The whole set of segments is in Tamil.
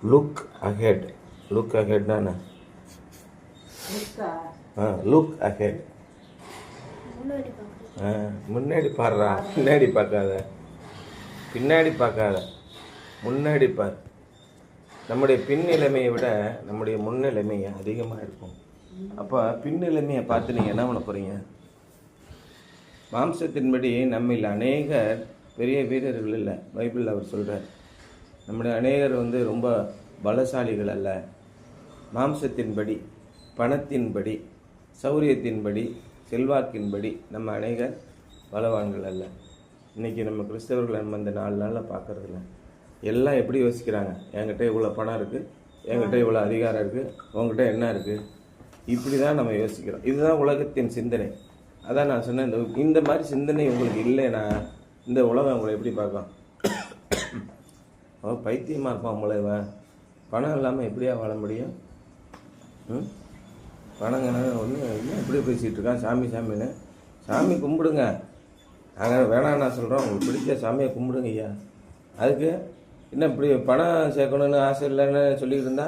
Look ahead. லுக் அஹெட் தானே? Look ahead. முன்னாடி பாடுறா, பின்னாடி பார்க்காத. பின்னாடி பார்க்காத, முன்னாடி பார். நம்முடைய பின்னிலைமையை விட நம்முடைய முன்னிலைமை அதிகமாக இருக்கும். அப்போ பின்னிலைமையை பார்த்து நீங்கள் என்ன பண்ண போகிறீங்க? மாம்சத்தின்படி நம்மில் அநேகர் பெரிய வீரர்கள் இல்லை. பைபிளில் அவர் சொல்கிறார், நம்முடைய அநேகர் ரொம்ப பலசாலிகள் அல்ல. மாம்சத்தின்படி, பணத்தின்படி, சௌரியத்தின்படி, செல்வாக்கின்படி நம்ம அநேகர் பலவான்கள் அல்ல. இன்றைக்கி நம்ம கிறிஸ்தவர்கள் நம்ம இந்த 4 நாளில் பார்க்குறதில்ல. எல்லாம் எப்படி யோசிக்கிறாங்க? என்கிட்ட இவ்வளோ பணம் இருக்குது, என்கிட்ட இவ்வளோ அதிகாரம் இருக்குது, உங்ககிட்ட என்ன இருக்குது? இப்படி தான் நம்ம யோசிக்கிறோம். இதுதான் உலகத்தின் சிந்தனை. அதான் நான் சொன்னேன், இந்த மாதிரி சிந்தனை உங்களுக்கு இல்லைன்னா இந்த உலகம் உங்களை எப்படி பார்க்கும்? அவன் பைத்தியமாக இருப்பான் மூளைவன். பணம் இல்லாமல் எப்படியா வாழ முடியும்? பணங்கன்னு ஒன்று இன்னும் எப்படி பேசிகிட்டு இருக்கான்? சாமின்னு சாமி கும்பிடுங்க. நாங்கள் வேணாம் நான் சொல்கிறோம், உங்களுக்கு பிடிச்ச சாமியை கும்பிடுங்க ஐயா. அதுக்கு இன்னும் இப்படி பணம் சேர்க்கணுன்னு ஆசை இல்லைன்னு சொல்லிக்கிட்டு இருந்தா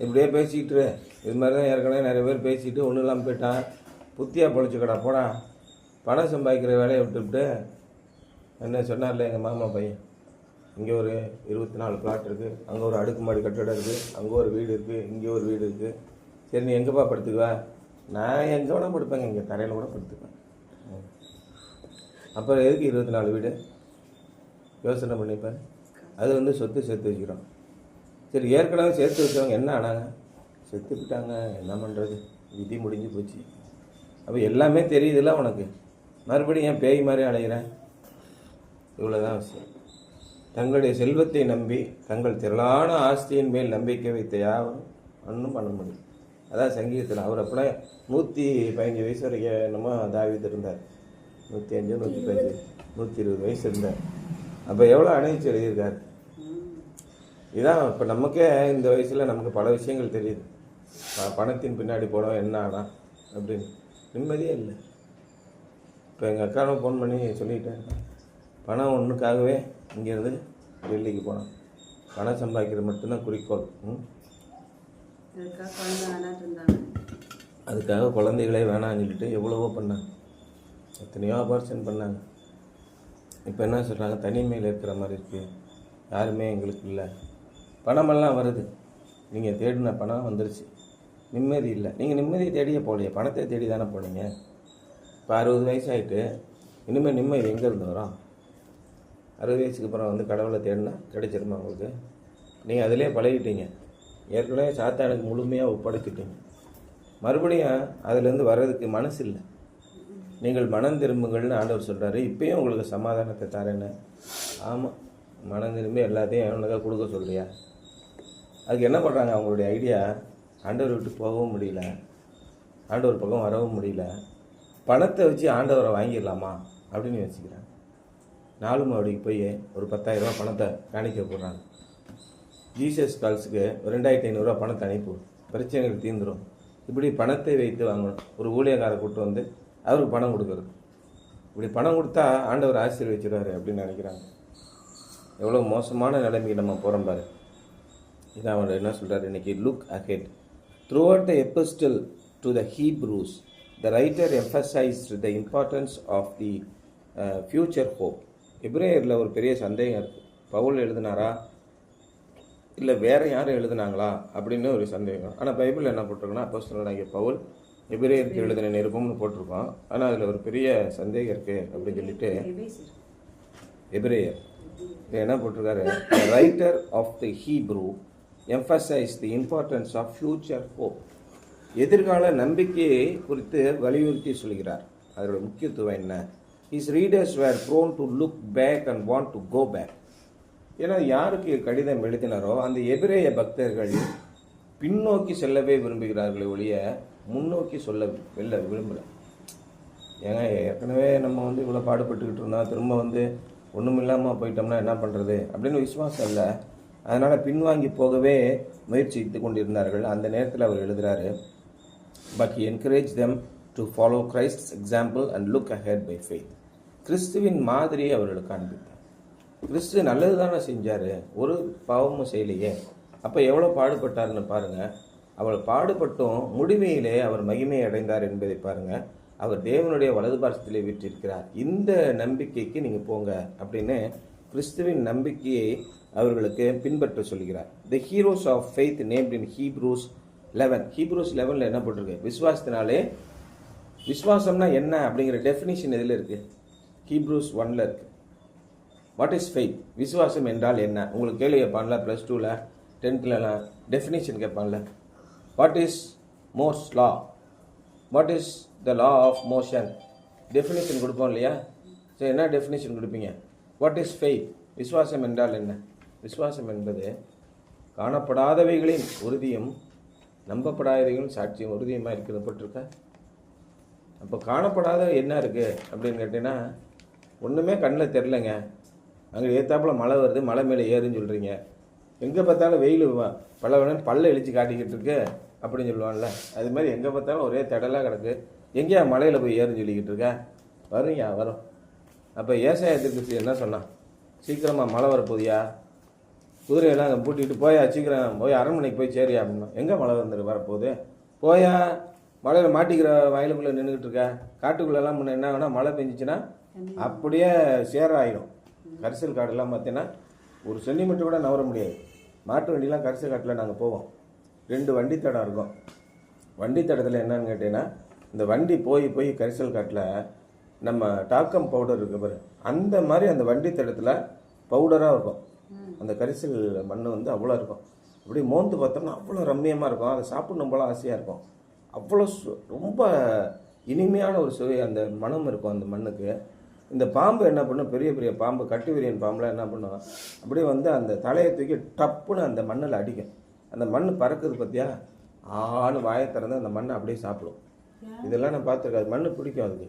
இப்படியே பேசிக்கிட்டு இது மாதிரி தான் ஏற்கனவே நிறைய பேர் பேசிக்கிட்டு ஒன்றும் இல்லாமல் போயிட்டான். புத்தியாக பொழைச்சிக்கடா போடா. பணம் சம்பாதிக்கிற வேலையை விட்டுவிட்டு என்ன சொன்னார்ல எங்கள் மாமா பையன், இங்கே ஒரு 24 பிளாட் இருக்குது, அங்கே ஒரு அடுக்குமாடி கட்டடம் இருக்குது, அங்கே ஒரு வீடு இருக்குது, இங்கே ஒரு வீடு இருக்குது. சரி நீ எங்கேப்பா படுத்துக்குவா? நான் எங்கே வேணால் படுப்பேங்க, இங்கே தரையில் கூட படுத்துக்குவேன். அப்புறம் எதுக்கு 24 வீடு? யோசனை பண்ணிப்பேன். அது சொத்து சேர்த்து வச்சுக்கிறோம். சரி ஏற்கனவே சேர்த்து வச்சவங்க என்ன ஆனாங்க? செத்துக்கிட்டாங்க. என்ன பண்ணுறது? விதி முடிஞ்சு போச்சு. அப்போ எல்லாமே தெரியுதுல்ல உனக்கு, மறுபடியும் ஏன் பேய் மாதிரி அலைகிறேன்? இவ்வளோதான் விஷயம். தங்களுடைய செல்வத்தை நம்பி தங்கள் திரளான ஆஸ்தியின் மேல் நம்பிக்கை வைத்த யாரும் ஒன்றும் பண்ண முடியும். அதான் சங்கீதத்தில் அவர் அப்படியே 115 வயசு வரைக்கும் என்னமோ தாவீது இருந்தார். 105, 115, 120 வயசு இருந்தார். அப்போ எவ்வளோ அணைச்சி எழுதியிருக்கார். இதான் இப்போ நமக்கே இந்த வயசில் நமக்கு பல விஷயங்கள் தெரியுது. பணத்தின் பின்னாடி போனோம் என்ன ஆனா அப்படின்னு நிம்மதியே இல்லை. இப்போ எங்கள் அக்காவை ஃபோன் பண்ணி சொல்லிட்டேன், பணம் ஒன்றுக்காகவே இங்கேருந்து டெல்லிக்கு போனோம். பணம் சம்பாதிக்கிறது மட்டும்தான் குறிக்கோள். அதுக்காக குழந்தைகளே வேணான்னு சொல்லிட்டு எவ்வளவோ பண்ணாங்க, எத்தனையோ ஆபரேஷன் பண்ணாங்க. இப்போ என்ன சொல்கிறாங்க? தனிமையில் இருக்கிற மாதிரி இருக்குது, யாருமே எங்களுக்கு இல்லை. பணமெல்லாம் வருது, நீங்கள் தேடின பணம் வந்துருச்சு, நிம்மதி இல்லை. நீங்கள் நிம்மதியை தேடியே போகலையே, பணத்தை தேடி தானே போனீங்க. இப்போ 60 வயசு ஆகிட்டு இனிமேல் நிம்மதி எங்கேருந்து வரும்? 60 வயசுக்கு அப்புறம் கடவுளை தேடினா கிடைச்சிருமா உங்களுக்கு? நீங்கள் அதிலே பழகிட்டீங்க. ஏற்கனவே சாத்தானுக்கு முழுமையாக ஒப்படைச்சிட்டீங்க. மறுபடியும் அதிலேருந்து வர்றதுக்கு மனசு இல்லை. நீங்கள் மனம் திரும்புங்கள்னு ஆண்டவர் சொல்கிறாரு. இப்போயும் உங்களுக்கு சமாதானத்தை தரேன்னு. ஆமாம், மனம் திரும்பி எல்லாத்தையும் அவனுக்காக கொடுக்க சொல்கிறியா? அதுக்கு என்ன பண்ணுறாங்க? அவங்களுடைய ஐடியா, ஆண்டவர் விட்டு போகவும் முடியல, ஆண்டவர் பக்கம் வரவும் முடியல, பணத்தை வச்சு ஆண்டவரை வாங்கிடலாமா அப்படின்னு யோசிக்கிறாங்க. 4 மாடிக்கு போய் ஒரு 10,000 ரூபா பணத்தை காணிக்க போடுறாங்க. ஜீசஸ் கால்ஸுக்கு 2,500 ரூபா பணத்தை அனுப்பி பிரச்சனைகள் தீர்ந்துடும். இப்படி பணத்தை வைத்து வாங்கணும். ஒரு ஊழியக்காரை கூப்பிட்டு அவருக்கு பணம் கொடுக்குறது. இப்படி பணம் கொடுத்தா ஆண்டவர் ஆசீர்வதிச்சிருவாரு அப்படின்னு நினைக்கிறாங்க. எவ்வளோ மோசமான நிலைமைக்கு நம்ம போகிறோம் பாரு. இதான் அவர் என்ன சொல்கிறார் இன்றைக்கி. Look ahead. Throughout the epistle to the Hebrews the writer emphasized the importance of the future hope. எபிரேயரில் ஒரு பெரிய சந்தேகம் இருக்குது. பவுல் எழுதினாரா இல்லை வேறு யாரும் எழுதுனாங்களா அப்படின்னு ஒரு சந்தேகம். ஆனால் பைபிள் என்ன போட்டிருக்கோன்னா, அப்போஸ்தலனாகிய பவுல் எபிரேயருக்கு எழுதின நிருபம்னு போட்டிருக்கோம். ஆனால் அதில் ஒரு பெரிய சந்தேகம் இருக்குது அப்படின்னு சொல்லிட்டு எபிரேயர் என்ன போட்டிருக்காரு? Writer of the Hebrew emphasize the importance of future hope. எதிர்கால நம்பிக்கையை குறித்து வலியுறுத்தி சொல்கிறார். அதோட முக்கியத்துவம் என்ன? His readers were prone to look back and want to go back. ஏன்னா யாருக்கு கடிதம் எழுதினாரோ அந்த எபிரேய பக்தர்கள் பின்னோக்கி செல்லவே விரும்புகிறார்களே ஒழிய முன்னோக்கி சொல்ல விரும்பலை. ஏங்க ஏற்கனவே நம்ம இவ்வளோ பாடுபட்டுக்கிட்டு இருந்தோம், திரும்ப ஒன்றும் இல்லாமல் போயிட்டோம்னா என்ன பண்ணுறது அப்படின்னு விசுவாசம் இல்லை. அதனால் பின்வாங்கி போகவே முயற்சித்து கொண்டிருந்தார்கள். அந்த நேரத்தில் அவர் எழுதுகிறாரு, but he encouraged them to follow Christ's example and look ahead by faith. கிறிஸ்துவின் மாதிரியை அவர்களுக்கு காண்பித்தார். கிறிஸ்து நல்லது தானே செஞ்சார், ஒரு பாவமும் செய்யலையே. அப்போ எவ்வளோ பாடுபட்டார்னு பாருங்கள். அவர் பாடுபட்டும் முடிமையிலே அவர் மகிமை அடைந்தார் என்பதை பாருங்கள். அவர் தேவனுடைய வலது பார்சத்திலே வீற்றிருக்கிறார். இந்த நம்பிக்கைக்கு நீங்கள் போங்க அப்படின்னு கிறிஸ்துவின் நம்பிக்கையை அவர்களுக்கு பின்பற்ற சொல்கிறார். The heroes of faith named in Hebrews 11. Hebrews 11 என்ன போட்டிருக்கு? விசுவாசத்தினாலே. விசுவாசம்னா என்ன அப்படிங்கிற டெஃபினிஷன் எதில் இருக்குது? ஹீப்ரூஸ் 1 இருக்குது. What is faith? விசுவாசம் என்றால் என்ன? உங்களுக்கு கேள்வி கேட்பான்ல, +2ல் 10th டெஃபினிஷன் கேட்பான்ல. What is Morse law? What is the law of motion? Definition கொடுப்போம் இல்லையா? சரி, என்ன டெஃபினிஷன் கொடுப்பீங்க? What is faith? விசுவாசம் என்றால் என்ன? விசுவாசம் என்பது காணப்படாதவைகளின் உறுதியும் நம்பப்படாதவைகளின் சாட்சியம் உறுதியுமாக இருக்கிறது போட்டிருக்க. அப்போ காணப்படாத என்ன இருக்குது அப்படின்னு கேட்டிங்கன்னா, ஒன்றுமே கண்ணில் தெரிலங்க. அங்கே ஏத்தாப்பில் மழை வருது, மலை மேலே ஏறுன்னு சொல்கிறீங்க. எங்கே பார்த்தாலும் வெயில் பல்ல இழிச்சு காட்டிக்கிட்டு இருக்கு அப்படின்னு சொல்லுவான்ல, அது மாதிரி எங்கே பார்த்தாலும் ஒரே தடலாக கிடக்கு. எங்கேயா மலையில் போய் ஏறுன்னு சொல்லிக்கிட்டு இருக்க? வருங்க வரும். அப்போ ஏசாயா தீர்க்கதரிசி என்ன சொன்னான்? சீக்கிரமாக மழை வரப்போதியா, குதிரையெல்லாம் அங்கே பூட்டிக்கிட்டு போயா, சீக்கிரம் போய் அரண்மனைக்கு போய் சேரியா அப்படின்னா. எங்கே மழை வரப்போகுது? போயா, மழையில் மாட்டிக்கிற வயலுக்குள்ளே நின்றுக்கிட்டு இருக்க. காட்டுக்குள்ளெல்லாம் முன்ன என்ன வேணால் மழை பெஞ்சிச்சுன்னா அப்படியே சேராயிடும். கரிசல் காடெல்லாம் பார்த்தீங்கன்னா ஒரு சென்டிமீட்டர் கூட நவர முடியாது. மாட்டு வண்டிலாம் கரிசல் காட்டில் நாங்கள் போவோம். 2 வண்டி தடம் இருக்கும். வண்டி தடத்தில் என்னன்னு கேட்டீங்கன்னா, இந்த வண்டி போய் கரிசல் காட்டில் நம்ம டால்கம் பவுடர் இருக்கு பாரு, அந்த மாதிரி அந்த வண்டி தடத்தில் பவுடராக இருக்கும். அந்த கரிசல் மண் வந்து அவ்வளோ இருக்கும். அப்படி மோந்து பார்த்தோம்னா அவ்வளோ ரம்மியமாக இருக்கும். அதை சாப்பிடணும் போல ஆசையாக இருக்கும். அவ்வளோ ரொம்ப இனிமையான ஒரு சுவை, அந்த மனம் இருக்கும் அந்த மண்ணுக்கு. இந்த பாம்பு என்ன பண்ணும்? பெரிய பெரிய பாம்பு, கட்டு விரியன் பாம்புலாம் என்ன பண்ணும்? அப்படியே வந்து அந்த தலையை தூக்கி டப்புன்னு அந்த மண்ணில் அடிக்கும். அந்த மண் பறக்குது பார்த்தியா, ஆணு வாயை திறந்து அந்த மண்ணை அப்படியே சாப்பிடும். இதெல்லாம் நான் பார்த்துருக்கேன். மண் பிடிக்கும் அதுக்கு.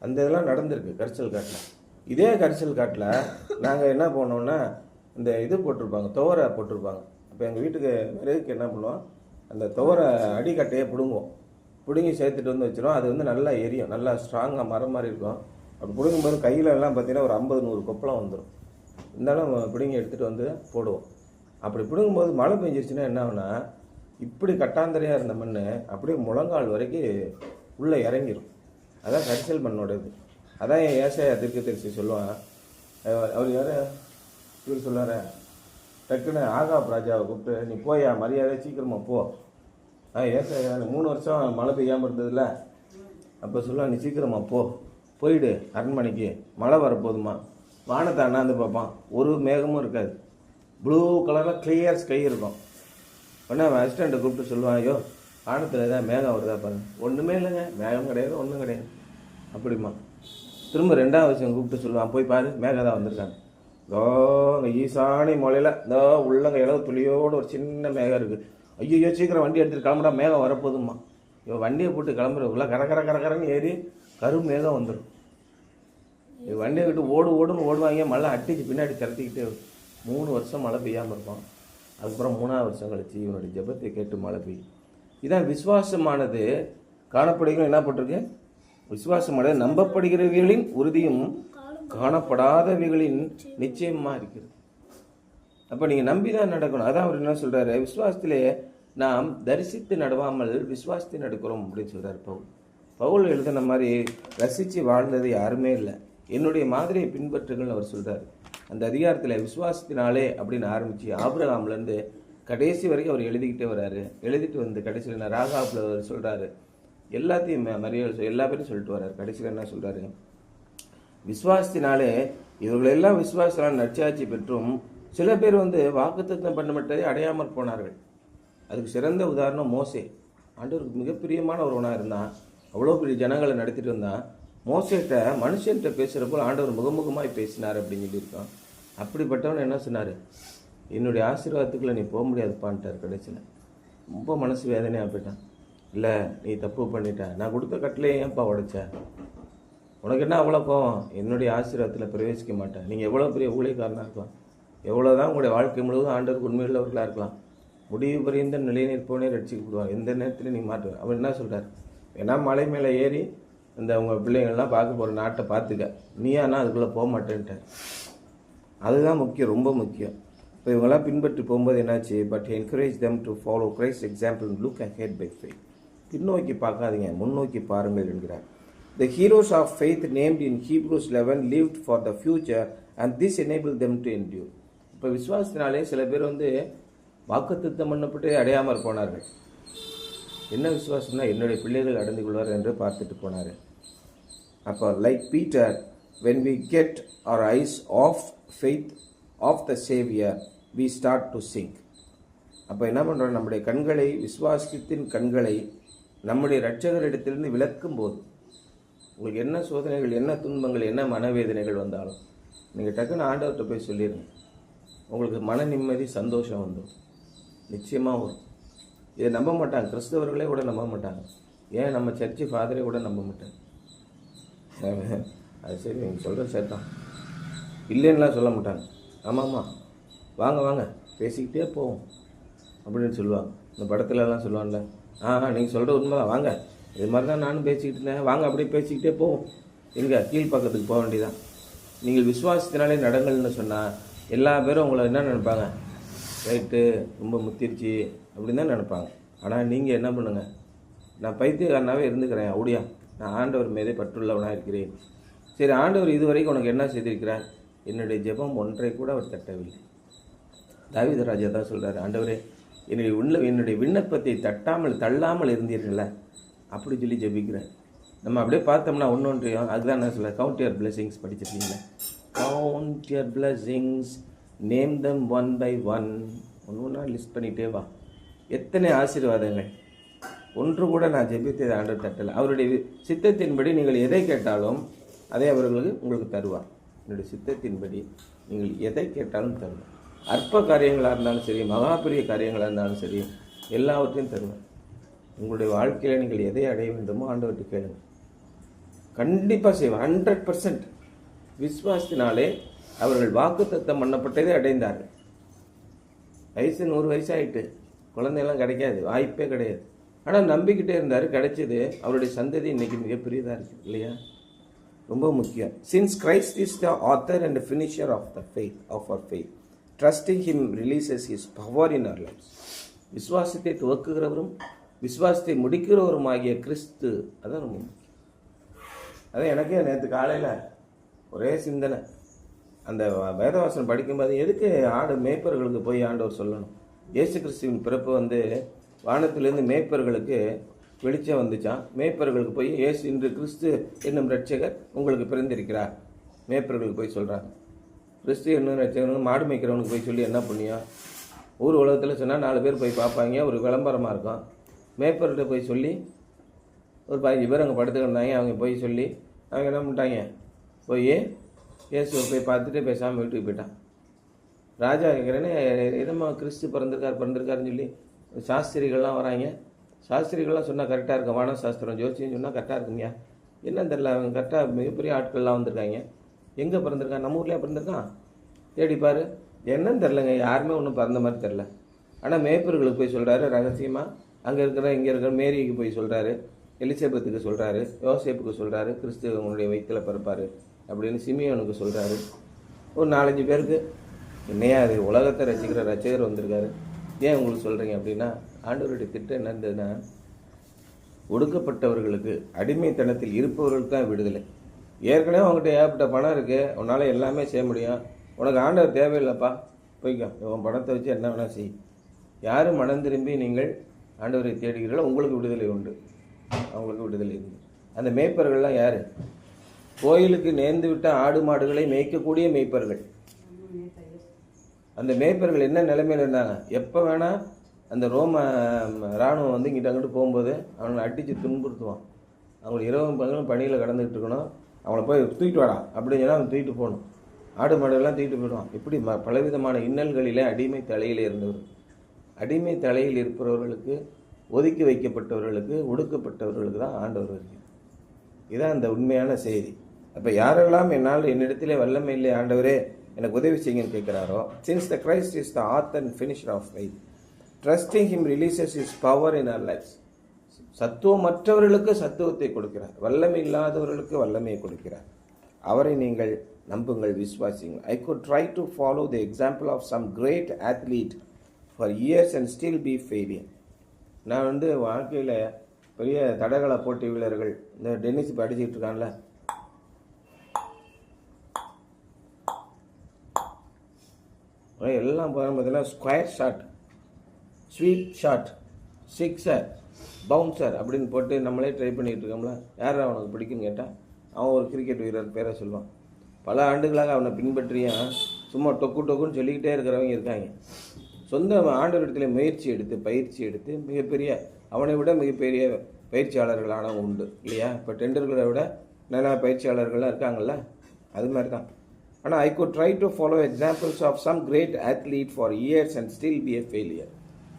அந்த இதெல்லாம் நடந்திருக்கு கரிசல் காட்டில். இதே கரிசல் காட்டில் நாங்கள் என்ன பண்ணோம்னா, இந்த இது போட்டிருப்பாங்க, துவரை போட்டிருப்பாங்க. அப்போ எங்கள் வீட்டுக்கு விறகுக்கு என்ன பண்ணுவோம், அந்த துவரை அடிக்கட்டையை பிடுங்கி சேர்த்துட்டு வந்து வச்சிடும். அது வந்து நல்லா எரியும், நல்லா ஸ்ட்ராங்காக மரம் மாதிரி இருக்கும். அப்படி பிடுங்கும்போது கையில் எல்லாம் பார்த்தீங்கன்னா ஒரு 50-100 கொப்பளம் வந்துடும். இருந்தாலும் பிடுங்கி எடுத்துகிட்டு வந்து போடுவோம். அப்படி பிடுங்கும்போது மழை பெஞ்சிருச்சுன்னா என்ன ஆகுனா, இப்படி கட்டாந்தரையாக இருந்த மண் அப்படியே முழங்கால் வரைக்கும் உள்ளே இறங்கிடும். அதான் கரிசல் மண்ணோட இது. அதான் என் ஏசாயா தீர்க்கதரிசி சொல்லுவான். அவர் யார் இவர் சொல்லார, டக்குன்னு ஆகாப் ராஜாவை கூப்பிட்டு, நீ போயா, மரியாதை சீக்கிரமாக போ. ஏசாயா 3 வருஷம் மழை பெய்யாமல் இருந்ததில்ல, அப்போ சொல்லுவான், நீ சீக்கிரமாக போயிடு அரண்மனைக்கு, மழை வரப்போதுமா. வானத்தை அண்ணாந்து பார்ப்பான், ஒரு மேகமும் இருக்காது. ப்ளூ கலரில் கிளியர் ஸ்கை இருக்கும். உடனே அவன் அசிஸ்டண்ட்டை கூப்பிட்டு சொல்லுவான், ஐயோ வானத்தில் ஏதாவது மேகம் வருதா பாருங்க. ஒன்றுமே இல்லைங்க, மேகம் கிடையாது, ஒன்றும் கிடையாது அப்படிமா. திரும்ப 2ஆவது விஷயம் கூப்பிட்டு சொல்லுவான், போய் பாரு மேகம் தான் வந்திருக்காங்க. அங்கே ஈசானி மலையில் இந்த உள்ளங்க இளவு துளியோடு ஒரு சின்ன மேகம் இருக்குது. ஐயோ சீக்கிரம் வண்டி எடுத்துகிட்டு கிளம்புடா, மேகம் வரப்போதுமா. வண்டியை போட்டு கிளம்புறதுக்குள்ள கரன்னு ஏறி கரும் மேகம் வந்துடும். வண்டியை விட்டு ஓடுன்னு ஓடுவாங்க. மழை அட்டிச்சு பின்னாடி திரட்டிக்கிட்டே 3 வருஷம் மழை பெய்யாமல் இருப்பான். அதுக்கப்புறம் 3ஆவது வருஷம் கழிச்சு இவனுடைய ஜெபத்தை கேட்டு மழை பெய்யும். இதான் விசுவாசமானது. காணப்படுகிற என்ன போட்டிருக்கு? விசுவாசமானது நம்பப்படுகிறவர்களின் உறுதியும் காணப்படாதவைகளின் நிச்சயமாக இருக்கிறது. அப்போ நீங்கள் நம்பி தான் நடக்கணும். அதான் அவர் என்ன சொல்கிறாரு, விசுவாசத்திலே நாம் தரிசித்து நடுவாமல் விசுவாசத்தை நடக்கிறோம் அப்படின்னு சொல்கிறார் பவுல் எழுதின மாதிரி ரசித்து வாழ்ந்தது யாருமே இல்லை. என்னுடைய மாதிரியை பின்பற்றுங்கள்னு அவர் சொல்கிறார். அந்த அதிகாரத்தில் விசுவாசத்தினாலே அப்படின்னு ஆரம்பித்து ஆபிரகாம்லேருந்து கடைசி வரைக்கும் அவர் எழுதிக்கிட்டே வர்றாரு. எழுதிட்டு வந்து கடைசியில் நான் ராகாப்பில் அவர் சொல்கிறாரு, எல்லாத்தையும் மரியாதை எல்லா பேரும் சொல்லிட்டு வர்றாரு. கடைசியில் என்ன சொல்கிறாரு, விசுவாசத்தினாலே இவர்களெல்லாம் விசுவாசத்தினால் நற்சாட்சி பெற்றும் சில பேர் வந்து வாக்குத்தத்தம் பண்ணப்பட்டதை அடையாமல் போனார்கள். அதுக்கு சிறந்த உதாரணம் மோசே. ஆண்டவருக்கு மிகப்பிரியமான ஒருவனாக இருந்தான். அவ்வளோ பெரிய ஜனங்களை நடத்திட்டு இருந்தான். மோசேட்ட மனுஷன்கிட்ட பேசுகிறப்போ ஆண்டவர் முகமுகமாய் பேசினார் அப்படின்னு சொல்லியிருக்கான். அப்படிப்பட்டவன் என்ன சொன்னார், என்னுடைய ஆசீர்வாதத்துக்குள்ளே நீ போக முடியாதுப்பான்ட்டார். கடைசியில் ரொம்ப மனசு வேதனையாக போயிட்டான். இல்லை நீ தப்பு பண்ணிட்ட, நான் கொடுத்த கட்டளையே ஏன்ப்பா உடைச்ச, உனக்கு என்ன அவ்வளோ கோவம், என்னுடைய ஆசீர்வாதத்தில் பிரவேசிக்க மாட்டேன். நீங்கள் எவ்வளோ பெரிய ஊழியக்காரனாக இருக்கலாம், எவ்வளோ தான் உங்களுடைய வாழ்க்கை முழுவதும் ஆண்டவருக்கு உண்மையுள்ளவர்களாக இருக்கலாம், முடிவு பரிந்த நிலை நிற்பவனே ரட்சிக்கப்படுவான், எந்த நேரத்தில் நீ மாற்றுவேன். அவர் என்ன சொல்கிறார், ஏன்னா மலை மேலே ஏறி இந்த உங்கள் பிள்ளைங்கள்லாம் பார்க்க போகிற நாட்டை பார்த்துக்க, நீயானா அதுக்குள்ளே போக மாட்டேன்ட்டார். அதுதான் முக்கியம், ரொம்ப முக்கியம். இப்போ இவங்கெல்லாம் பின்பற்றி போகும்போது என்னாச்சு? But encourage them to follow Christ example look ahead by faith. பின்னோக்கி பார்க்காதீங்க, முன்னோக்கி பாருங்கள் என்கிறார். The heroes of faith named in Hebrews 11 lived for the future and this enabled them to endure. இப்போ விசுவாசத்தினாலே சில பேர் வாக்குத்தத்தம் பண்ணப்பட்டு அடையாமல் போனார்கள். என்ன விசுவாசம்னா, என்னுடைய பிள்ளைகள் அடைந்து கொள்வார் என்று பார்த்துட்டு போனார். அப்போ like Peter, when we get our eyes off faith of the Savior, we start to sink. அப்போ என்ன பண்ணுறோம்? நம்முடைய கண்களை, விசுவாசத்தின் கண்களை நம்முடைய இரட்சகரிடத்திலிருந்து விலக்கும் போது, உங்களுக்கு என்ன சோதனைகள், என்ன துன்பங்கள், என்ன மனவேதனைகள் வந்தாலும் நீங்கள் டக்குன்னு ஆண்டவர்கிட்ட போய் சொல்லிடுங்க. உங்களுக்கு மன நிம்மதி, சந்தோஷம் வந்துடும், நிச்சயமாக வரும். இதை நம்ப மாட்டாங்க, கிறிஸ்தவர்களே கூட நம்ப மாட்டாங்க. ஏன் நம்ம சர்ச்சு ஃபாதரே கூட நம்ப மாட்டாங்க. அது சரி, நீங்கள் சொல்கிற சேர்த்தான் இல்லைன்னுலாம் சொல்ல மாட்டாங்க. ஆமாம்மா வாங்க வாங்க பேசிக்கிட்டே போவோம் அப்படின்னு சொல்லுவாங்க. இந்த படத்துலலாம் சொல்லுவாங்கல்ல, நீங்கள் சொல்கிற உண்மைதான், வாங்க இது மாதிரி தான் நானும் பேசிக்கிட்டு இருந்தேன், வாங்க அப்படியே பேசிக்கிட்டே போவோம், எங்கே கீழ்ப்பக்கத்துக்கு போக வேண்டியதான். நீங்கள் விசுவாசத்தினாலே நடங்கள்னு சொன்னால் எல்லா பேரும் உங்களை என்ன நினைப்பாங்க? ரைட்டு, ரொம்ப முத்திருச்சு அப்படின்னு தான் நினைப்பாங்க. ஆனால் நீங்கள் என்ன பண்ணுங்கள்? நான் பைத்தியக்காரனாகவே இருந்துக்கிறேன், அப்படியா, நான் ஆண்டவர் மீதே பற்றுள்ளவனாக இருக்கிறேன். சரி, ஆண்டவர் இதுவரைக்கும் உனக்கு என்ன செய்திருக்கிறார்? என்னுடைய ஜெபம் ஒன்றை கூட அவர் தட்டவில்லை. தாவீது ராஜா தான் சொல்கிறார், ஆண்டவரே என்னுடைய விண்ணப்பத்தை தள்ளாமல் இருந்தீர்கள அப்படி சொல்லி ஜெபிக்கிறேன். நம்ம அப்படியே பார்த்தோம்னா ஒன்றொன்றையும் அதுதான் நான் சொல்ல, கவுண்ட் யுவர் பிளெஸிங்ஸ் படிச்சிருக்கீங்களா? Count your blessings, name them one by one. ஒன்று லிஸ்ட் பண்ணிகிட்டே வா. எத்தனை ஆசீர்வாதங்கள், ஒன்று கூட நான் ஜெபித்ததை ஆண்டவர் தட்டலை. அவருடைய சித்தத்தின்படி நீங்கள் எதை கேட்டாலும் அதை உங்களுக்கு தருவார். என்னுடைய சித்தத்தின்படி நீங்கள் எதை கேட்டாலும் தருவார். அற்ப காரியங்களாக இருந்தாலும் சரி, மகா பெரிய காரியங்களாக இருந்தாலும் சரி, எல்லாவற்றையும் தருவார். உங்களுடைய வாழ்க்கையில் நீங்கள் எதை அடைய வேண்டுமோ ஆண்டவர்கிட்ட கேளுங்க, கண்டிப்பாக செய்வார். 100% விசுவாசத்தினாலே அவர்கள் வாக்குத்தத்தம் பண்ணப்பட்டதை அடைந்தார்கள். வயசு 100 வயசாகிட்டு, குழந்தையெல்லாம் கிடைக்காது, வாய்ப்பே கிடையாது. ஆனால் நம்பிக்கிட்டே இருந்தார், கிடைச்சது. அவருடைய சந்ததி இன்னைக்கு மிகப்பெரியதாக இருக்குது இல்லையா? ரொம்ப முக்கியம். Since Christ is the author and the finisher of the faith, of our faith, trusting him releases his power in our lives. விசுவாசத்தை துவக்குகிறவரும் விசுவாசத்தை முடிக்கிறவரும் ஆகிய கிறிஸ்து, அதான் ரொம்ப முக்கியம். அதான் எனக்கே நேற்று காலையில் ஒரே சிந்தனை. அந்த வேதவாசனம் படிக்கும்போது, எதுக்கு ஆடு மேய்ப்பர்களுக்கு போய் ஆண்டவர் சொல்லணும்? இயேசு கிறிஸ்துவின் பிறப்பு வானத்திலிருந்து மேய்ப்பர்களுக்கு வெளிச்சம் வந்துச்சான். மேய்ப்பர்களுக்கு போய் இயேசு இன்று கிறிஸ்து என்னும் ரட்சகர் உங்களுக்கு பிறந்திருக்கிறார் மேய்ப்பர்களுக்கு போய் சொல்கிறாங்க. கிறிஸ்து என்னும் ரட்சகர் மாடு மேய்க்கிறவனுக்கு போய் சொல்லி என்ன புண்ணியம்? ஊர் உலகத்தில் சொன்னால் 4 பேர் போய் பார்ப்பாங்க, ஒரு விளம்பரமாக இருக்கும். மேய்ப்பர்கிட்ட போய் சொல்லி ஒரு 15 பேர் அங்கே படுத்துக்கிட்டாங்க. அவங்க போய் சொல்லி அவங்க என்ன பண்ணிட்டாங்க? போய் இயேசுவை போய் பார்த்துட்டு பேசாமல் வீட்டுக்கு போயிட்டான். ராஜா கேட்குறேன்னு, இதம்மா கிறிஸ்து பிறந்திருக்காருன்னு சொல்லி சாஸ்திரிகள்லாம் வராங்க. சாஸ்திரிகள்லாம் சொன்னால் கரெக்டாக இருக்கும், வான சாஸ்திரம் ஜோசியம் சொன்னால் கரெக்டாக இருக்குங்கய்யா. என்னன்னு தெரில, அவங்க கரெக்டாக மிகப்பெரிய ஆட்கள்லாம் வந்திருக்காங்க. எங்கே பிறந்திருக்கான்? நம்ம ஊர்லேயே பிறந்திருக்கான், தேடிப்பார். என்னன்னு தெரிலங்க, யாருமே ஒன்றும் பிறந்த மாதிரி தெரில. ஆனால் மேய்ப்பர்களுக்கு போய் சொல்கிறாரு ரகசியமாக. அங்கே இங்கே இருக்கிற மேரிக்கு போய் சொல்கிறாரு, எலிசபெத்துக்கு சொல்கிறாரு, யோசேப்புக்கு சொல்கிறாரு, கிறிஸ்து உங்களுடைய வயிற்றில் பிறப்பார் அப்படின்னு சிமியோனுக்கு சொல்கிறாரு. ஒரு 4-5 பேருக்கு. என்னையா அது, உலகத்தை ரசிக்கிற ரசிகர் வந்திருக்காரு, ஏன் உங்களுக்கு சொல்கிறீங்க அப்படின்னா, ஆண்டவருடைய திட்டம் என்ன இருந்ததுன்னா, ஒடுக்கப்பட்டவர்களுக்கு, அடிமைத்தனத்தில் இருப்பவர்களுக்கு தான் விடுதலை. ஏற்கனவே உங்கள்கிட்ட ஏகப்பட்ட பணம் இருக்குது, உன்னால் எல்லாமே செய்ய முடியும், உனக்கு ஆண்டவர் தேவையில்லைப்பா, போய்க்கோ, உன் பணத்தை வச்சு என்ன வேணால் செய். யாரும் மனம் திரும்பி நீங்கள் ஆண்டவரை தேடுகிறீர்களோ உங்களுக்கு விடுதலை உண்டு, அவங்களுக்கு விடுதலை உண்டு. அந்த மேய்ப்பர்கள்லாம் யார்? கோயிலுக்கு நேர்ந்து விட்ட ஆடு மாடுகளை மேய்க்கக்கூடிய மேய்ப்பர்கள். அந்த மேய்ப்பர்கள் என்ன நிலைமையில் இருந்தாங்க? எப்போ வேணால் அந்த ரோம இராணுவம் இங்கிட்ட அங்கிட்டு போகும்போது அவனை அடித்து துன்புறுத்துவான். அவங்க இரவும் பகலும் பணியில் கடந்துக்கிட்டு இருக்கணும். அவங்கள போய் தூக்கிட்டு வாடா அப்படின்னு சொன்னால் அவன் தூக்கிட்டு போகணும். ஆடு மாடுகள்லாம் தூக்கிட்டு போயிடுவான். இப்படி பலவிதமான இன்னல்களிலே அடிமை தலையில் இருந்தவர். அடிமை தலையில் இருப்பவர்களுக்கு, ஒதுக்கி வைக்கப்பட்டவர்களுக்கு, ஒடுக்கப்பட்டவர்களுக்கு தான் ஆண்டவர் வருகிறார். இதுதான் அந்த உண்மையான செய்தி. அப்போ யாரெல்லாம் என்னிடத்திலே வல்லமை இல்லை ஆண்டவரே எனக்கு உதவி செய்யுங்கன்னு கேட்குறாரோ, since the Christ is the author and finisher of faith, trusting him releases his power in our lives. சத்துவமற்றவர்களுக்கு சத்துவத்தை கொடுக்கிறார், வல்லமை இல்லாதவர்களுக்கு வல்லமையை கொடுக்கிறார். அவரை நீங்கள் நம்புங்கள், விசுவாசிங்கள். I could try to follow the example of some great athlete for years and still be failure. நான் வாழ்க்கையில் பெரிய தடகள போட்டி வீரர்கள், இந்த டென்னிஸ் இப்போ அடிச்சுட்டு இருக்கான்ல, எல்லாம் பார்த்தீங்கன்னா square shot, sweet shot, sixer, bouncer அப்படின்னு போட்டு நம்மளே ட்ரை பண்ணிகிட்டு இருக்கோம்ல. யார் அவனுக்கு பிடிக்குன்னு கேட்டால் அவன் ஒரு கிரிக்கெட் வீரர் பேரை சொல்லுவான். பல ஆண்டுகளாக அவனை பின்பற்றியும் சும்மா டொக்குன்னு சொல்லிக்கிட்டே இருக்கிறவங்க இருக்காங்க. சொந்த ஆண்டவரிடத்தில் முயற்சி எடுத்து பயிற்சி எடுத்து மிகப்பெரிய, அவனை விட மிகப்பெரிய பயிற்சியாளர்களானவங்க உண்டு இல்லையா? இப்போ டெண்டுல்கரை விட நல்ல பயிற்சியாளர்கள்லாம் இருக்காங்கல்ல, அது மாதிரி தான். ஆனால் I could try to follow examples of some great athlete for years and still be a failure.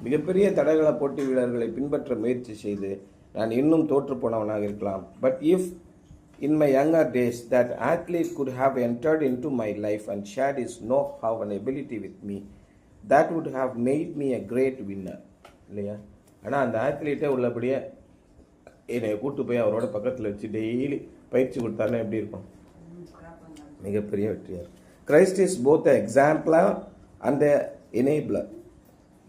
மிகப்பெரிய தடகள போட்டி வீரர்களை பின்பற்ற முயற்சி செய்து நான் இன்னும் தோற்று போனவனாக இருக்கலாம். But if in my younger days that athlete could have entered into my life and shared his know-how and ability with me, that would have made me a great winner. இல்லையா? ஆனால் அந்த ஆத்லீட்டே உள்ளபடியே என்னை கூட்டு போய் அவரோட பக்கத்தில் வச்சு டெய்லி பயிற்சி கொடுத்தாருன்னா எப்படி இருக்கும்? மிகப்பெரிய வெற்றியார். Christ is both the exemplar and the enabler.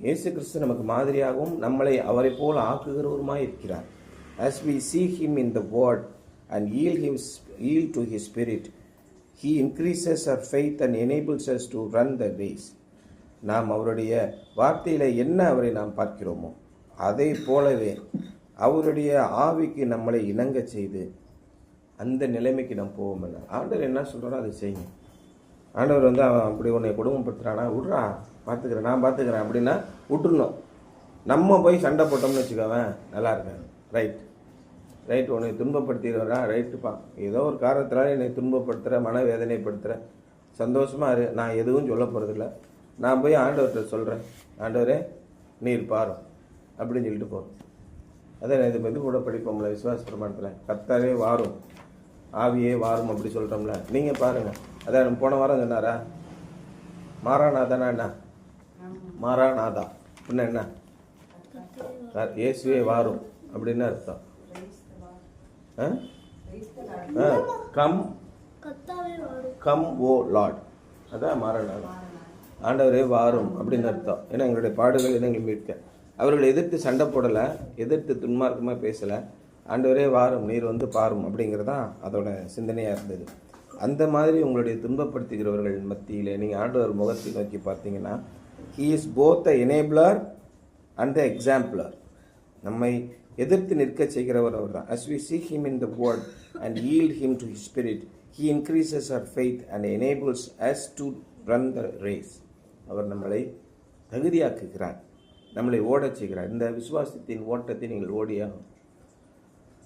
இயேசு கிறிஸ்து நமக்கு மாதிரியாகவும் நம்மளை அவரை போல் ஆக்குகிறவருமாய் இருக்கிறார். As we see him in the word and yield to his spirit, he increases our faith and enables us to run the race. நாம் அவருடைய வார்த்தையில் என்ன அவரை நாம் பார்க்கிறோமோ அதை போலவே அவருடைய ஆவிக்கு நம்மளை இணங்க செய்து அந்த நிலைமைக்கு நாம் போவோம். ஆண்டவர் என்ன சொல்கிறாரோ அதை செய்யுங்க. ஆண்டவர் அவன் அப்படி உன்னை குடும்பப்படுத்துகிறானா, விட்றா பார்த்துக்கிறேன், நான் பார்த்துக்கிறேன் அப்படின்னா விட்டுருணும். நம்ம போய் சண்டை போட்டோம்னு வச்சுக்கோவேன், நல்லா இருக்கேன், ரைட் உன்னை துன்பப்படுத்திடுறா, ரைட்டுப்பா, ஏதோ ஒரு காரணத்தினால என்னை துன்பப்படுத்துகிற, மனவேதனைப்படுத்துகிற, சந்தோஷமாக இரு, நான் எதுவும் சொல்ல போகிறதில்ல, நான் போய் ஆண்டவர்கிட்ட சொல்கிறேன், ஆண்டவரே நீர் பாரும் அப்படின்னு சொல்லிட்டு போகிறோம். அதான் இது கூட படிப்போம்ல விசுவாச பிரமாணத்தில், கர்த்தரே வாரும், ஆவியே வாரும் அப்படி சொல்கிறோம்ல. நீங்கள் பாருங்கள், அதான் நம்ம போன வாரம் சொன்னாரா, மாராநாதானா என்ன? மாராநாதா அப்படின்னா என்ன? இயேசுவே வாரும் அப்படின்னு அர்த்தம். கம் ஓ லார்ட், அதான் மாராநாதா, ஆண்டவரே வாரும் அப்படின்னு அர்த்தம். ஏன்னா எங்களுடைய பாடுகள் எங்களை மீட்க. அவர்கள் எதிர்த்து சண்டை போடலை, எதிர்த்து துன்மார்க்கமாக பேசலை, ஆண்டவரே வாரும், நீர் பாரும் அப்படிங்கிறதான் அதோட சிந்தனையாக இருந்தது. அந்த மாதிரி உங்களுடைய துன்பப்படுத்துகிறவர்கள் மத்தியில் நீங்கள் ஆண்டவர் முகத்தை நோக்கி பார்த்தீங்கன்னா, he is both the enabler and the exemplar. நம்மை எதிர்த்து நிற்க செய்கிறவர் அவர் தான். As we see him in the word and yield him to his spirit, he increases our faith and enables us to run the race. அவர் நம்மளை தகுதியாக்குகிறார், நம்மளை ஓடச் செய்கிறார். இந்த விசுவாசத்தின் ஓட்டத்தை நீங்கள் ஓடியாகும்.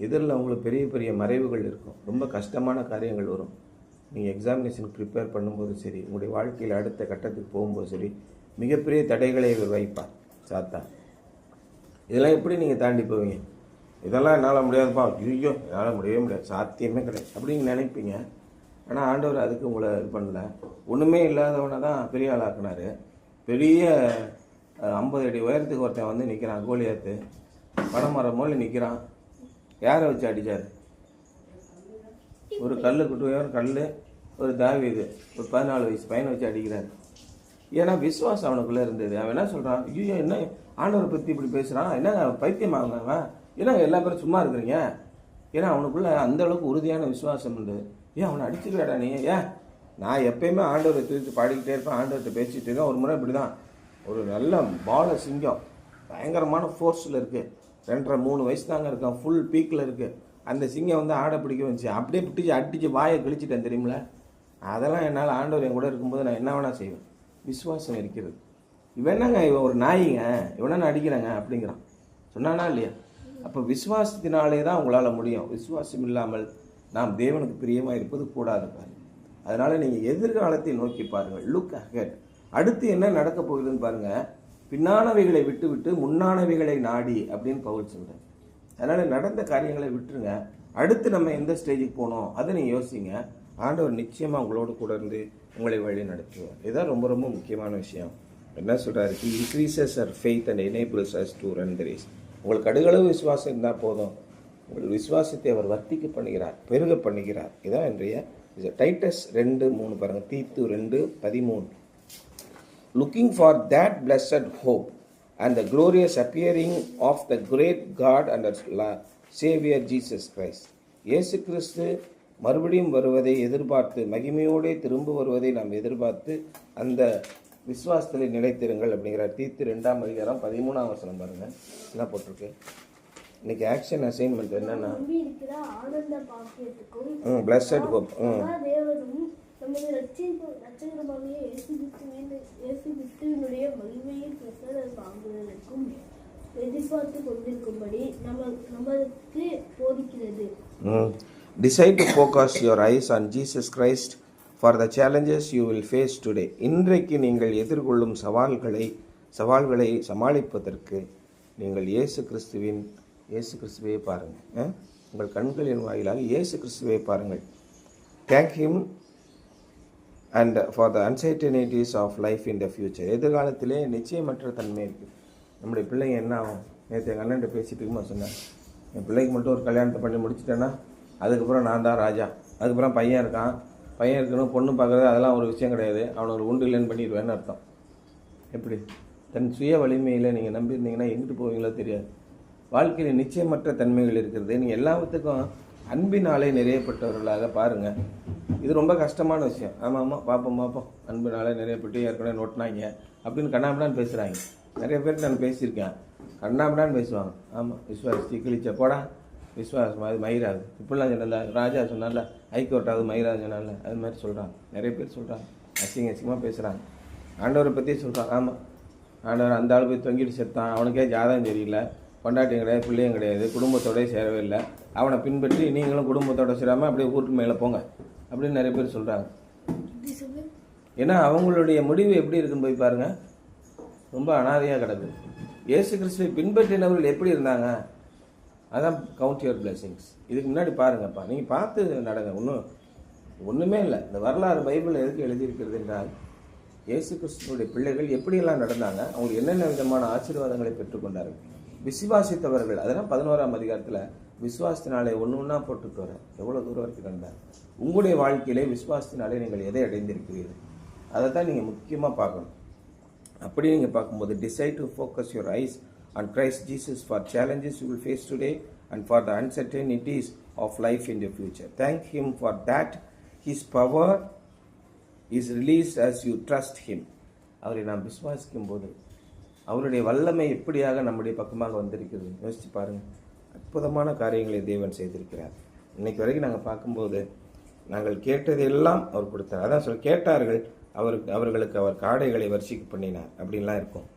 இதில் உங்களுக்கு பெரிய பெரிய மறைவுகள் இருக்கும், ரொம்ப கஷ்டமான காரியங்கள் வரும். நீங்கள் எக்ஸாமினேஷனுக்கு ப்ரிப்பேர் பண்ணும்போது சரி, உங்களுடைய வாழ்க்கையில் அடுத்த கட்டத்துக்கு போகும்போது சரி, மிகப்பெரிய தடைகளை வைப்பார் சாத்தான். இதெல்லாம் எப்படி நீங்கள் தாண்டி போவீங்க? இதெல்லாம் என்னால் முடியாதுப்பா, ஐயோ என்னால் முடியவே முடியாது, சாத்தியமே கிடையாது அப்படின்னு நினைப்பீங்க. ஆனால் ஆண்டவர் அதுக்கு உங்களை இது பண்ணல. ஒன்றுமே இல்லாதவனை தான் பெரிய ஆளாக்குனார். பெரிய 50 அடி உயரத்துக்கு ஒருத்தன் நிற்கிறான், கோலியாத்து பனைமரம் போல நிற்கிறான். யாரை வச்சு அடித்தார்? ஒரு கல் கல், ஒரு தாவீது ஒரு 14 வயசு பையனை வச்சு அடிக்கிறார். ஏன்னா விசுவாசம் அவனுக்குள்ளே இருந்தது. அவன் என்ன சொல்கிறான், ஐயோ என்ன ஆண்டவரை பற்றி இப்படி பேசுகிறான், என்ன பைத்தியமாங்க அவன், ஏன்னா எல்லா பேரும் சும்மா இருக்கிறீங்க. ஏன்னா அவனுக்குள்ளே அந்த அளவுக்கு உறுதியான விசுவாசம் இருந்தது. ஏன் அவனை அடிச்சுக்கலாடா நீ? ஏன் நான் எப்பயுமே ஆண்டவரை திருத்தி பாடிக்கிட்டே இருப்பேன், ஆண்டவர்கிட்ட பேசிகிட்டு இருக்கேன். ஒரு முறை இப்படி தான், ஒரு நல்ல பால சிங்கம் பயங்கரமான ஃபோர்ஸில் இருக்குது, 2.5-3 வயசு தாங்க இருக்கான், ஃபுல் பீக்கில் இருக்குது. அந்த சிங்கம் ஆடை பிடிக்க வந்துச்சு, அப்படியே பிடிச்சி அடித்து வாயை கிழிச்சிட்டேன் தெரியுமில. அதெல்லாம் என்னால் ஆண்டவர் என் கூட இருக்கும்போது நான் என்ன வேணால் செய்வேன். விசுவாசம் இருக்கிறது. இவன் என்னங்க, இவன் ஒரு நாயிங்க, இவனை அடிக்கிறாங்க அப்படிங்கிறான், சொன்னானா இல்லையா? அப்போ விசுவாசத்தினாலே தான் உங்களால் முடியும். விசுவாசம் இல்லாமல் நாம் தேவனுக்கு பிரியமாக இருப்பது கூடாது பாருங்கள். அதனால் நீங்கள் எதிர்காலத்தை நோக்கி பாருங்கள், லுக் அஹெட். அடுத்து என்ன நடக்க போகுதுன்னு பாருங்கள். பின்னானவைகளை விட்டு விட்டு முன்னானவைகளை நாடி அப்படின்னு பவுல் சொல்கிறார். அதனால் நடந்த காரியங்களை விட்டுருங்க, அடுத்து நம்ம எந்த ஸ்டேஜுக்கு போனோம் அதை நீங்கள் யோசிங்க. ஆண்டவர் நிச்சயமாக உங்களோடு கூட இருந்து உங்களை வழி நடத்துவார். இதுதான் ரொம்ப ரொம்ப முக்கியமான விஷயம். என்ன சொல்கிறாரு? He increases our faith and enables us to run the race. உங்களுக்கு கடுகளவு விசுவாசம் இருந்தால் போதும், உங்கள் விசுவாசத்தை அவர் வர்த்திக்க பண்ணுகிறார், பெருக பண்ணுகிறார். இதான் இன்றைய டைட்டஸ் 2:3 பாருங்கள். Titus 2:13. Looking for that blessed hope and the glorious appearing of the great God and Saviour Jesus Christ. இயேசு கிறிஸ்து மறுபடியும் வருவதை எதிர்பார்த்து, மகிமையோடே திரும்ப வருவதை நாம் எதிர்பார்த்து அந்த விசுவாசத்தில் நிலைத்திருங்கள் அப்படிங்கிறார். தீத்து 2:13 பாருங்கள். என்ன போட்டிருக்கு? இன்னைக்கு ஆக்ஷன் அசைன்மெண்ட் என்னன்னா blessed hope. Decide to focus your eyes on Jesus Christ for the challenges you will face today. இன்றைக்கு நீங்கள் எதிர்கொள்ளும் சவால்களை சமாளிப்பதற்கு நீங்கள் இயேசு கிறிஸ்துவை பாருங்கள். உங்கள் கண்களின் வாயிலாக இயேசு கிறிஸ்துவை பாருங்கள். Thank him and for the uncertainties of life in the future. எதிர்காலத்திலே நிச்சயமற்ற தன்மை இருக்குது. நம்முடைய பிள்ளைங்க என்ன ஆகும்? நேற்று எங்கள் அண்ணன்ட்ட பேசிட்டு இருக்குமா சொன்னேன், என் பிள்ளைக்கு மட்டும் ஒரு கல்யாணத்தை பண்ணி முடிச்சிட்டேன்னா அதுக்கப்புறம் நான் தான் ராஜா. அதுக்கப்புறம் பையன் இருக்கணும், பொண்ணு பார்க்குறது அதெல்லாம் ஒரு விஷயம் கிடையாது, அவனை ஒரு உண்டு இல்லைன்னு பண்ணிடுவேன்னு அர்த்தம். எப்படி? தன் சுய வலிமையில் நீங்கள் நம்பியிருந்தீங்கன்னா எங்கிட்டு போவீங்களோ தெரியாது. வாழ்க்கையில் நிச்சயமற்ற தன்மைகள் இருக்கிறது. நீங்கள் எல்லாத்துக்கும் அன்பினாலே நிறையப்பட்டவர்களாக பாருங்கள். இது ரொம்ப கஷ்டமான விஷயம். ஆமாம் பார்ப்போம் அன்பினாலே நிறையப்பட்டு ஏற்கனவே நோட்டினாங்க அப்படின்னு கண்ணாமடான்னு பேசுகிறாங்க. நிறைய பேர் நான் பேசியிருக்கேன், கண்ணாமடான்னு பேசுவாங்க. ஆமாம், விஸ்வாசி கிழிச்ச போடா, விஸ்வாசம் அது மயிராது இப்படிலாம் சொன்னல. ராஜா சொன்னால ஹைகோர்ட்டாவது மயிராது சொன்னால, அது மாதிரி சொல்கிறாங்க. நிறைய பேர் சொல்கிறாங்க, அசிங்கமாக பேசுகிறாங்க. ஆண்டவரை பற்றி சொல்கிறாங்க. ஆமாம், ஆண்டவர் அந்த ஆள் போய் தொங்கிட்டு செத்தான், அவனுக்கே ஜாதகம் தெரியல, கொண்டாட்டியும் கிடையாது, பிள்ளையும் கிடையாது, குடும்பத்தோடய சேரவே இல்லை, அவனை பின்பற்றி நீங்களும் குடும்பத்தோட சேராமல் அப்படியே ஊருக்கு மேலே போங்க அப்படின்னு நிறைய பேர் சொல்கிறாங்க. ஏன்னா அவங்களுடைய முடிவு எப்படி இருக்குன்னு போய் பாருங்கள், ரொம்ப அனாதையாக கிடக்குது. இயேசு கிறிஸ்துவை பின்பற்றினவர்கள் எப்படி இருந்தாங்க? அதான் கவுண்ட் யுவர் பிளெஸிங்ஸ். இதுக்கு முன்னாடி பாருங்கப்பா, நீங்கள் பார்த்து நடங்க. ஒன்றுமே இல்லை. இந்த வரலாறு பைபிள் எதுக்கு எழுதியிருக்கிறது என்றால், இயேசு கிறிஸ்துவனுடைய பிள்ளைகள் எப்படியெல்லாம் நடந்தாங்க, அவங்களுக்கு என்னென்ன விதமான ஆசீர்வாதங்களை பெற்றுக்கொண்டார்கள். விசுவாசித்தவர்கள், அதெல்லாம் 11ஆம் அதிகாரத்தில் விசுவாசத்தினாலே ஒன்றா போட்டுட்டு வர எவ்வளோ தூரம் வரைக்கும் கண்டார். உங்களுடைய வாழ்க்கையிலே விசுவாசத்தினாலே நீங்கள் எதை அடைந்திருக்கிறீர்கள், அதை தான் நீங்கள் முக்கியமாக பார்க்கணும். அப்படி நீங்கள் பார்க்கும்போது decide to focus your eyes on Christ Jesus for challenges you will face today and for the uncertainties of life in the future. Thank him for that. His power is released as you trust him. அவரை நாம் விசுவாசிக்கும் போது அவருடைய வல்லமை எப்படியாக நம்முடைய பக்கமாக வந்திருக்கிறது யோசிச்சு பாருங்கள். அற்புதமான காரியங்களை தேவன் செய்திருக்கிறார். இன்னைக்கு வரைக்கும் நாங்கள் பார்க்கும்போது நாங்கள் கேட்டதெல்லாம் அவர் கொடுத்தார். அதான் கேட்டார்கள், அவர்களுக்கு அவர் காடைகளை வரிசைக்கு பண்ணினார் அப்படின்லாம் இருக்கும்.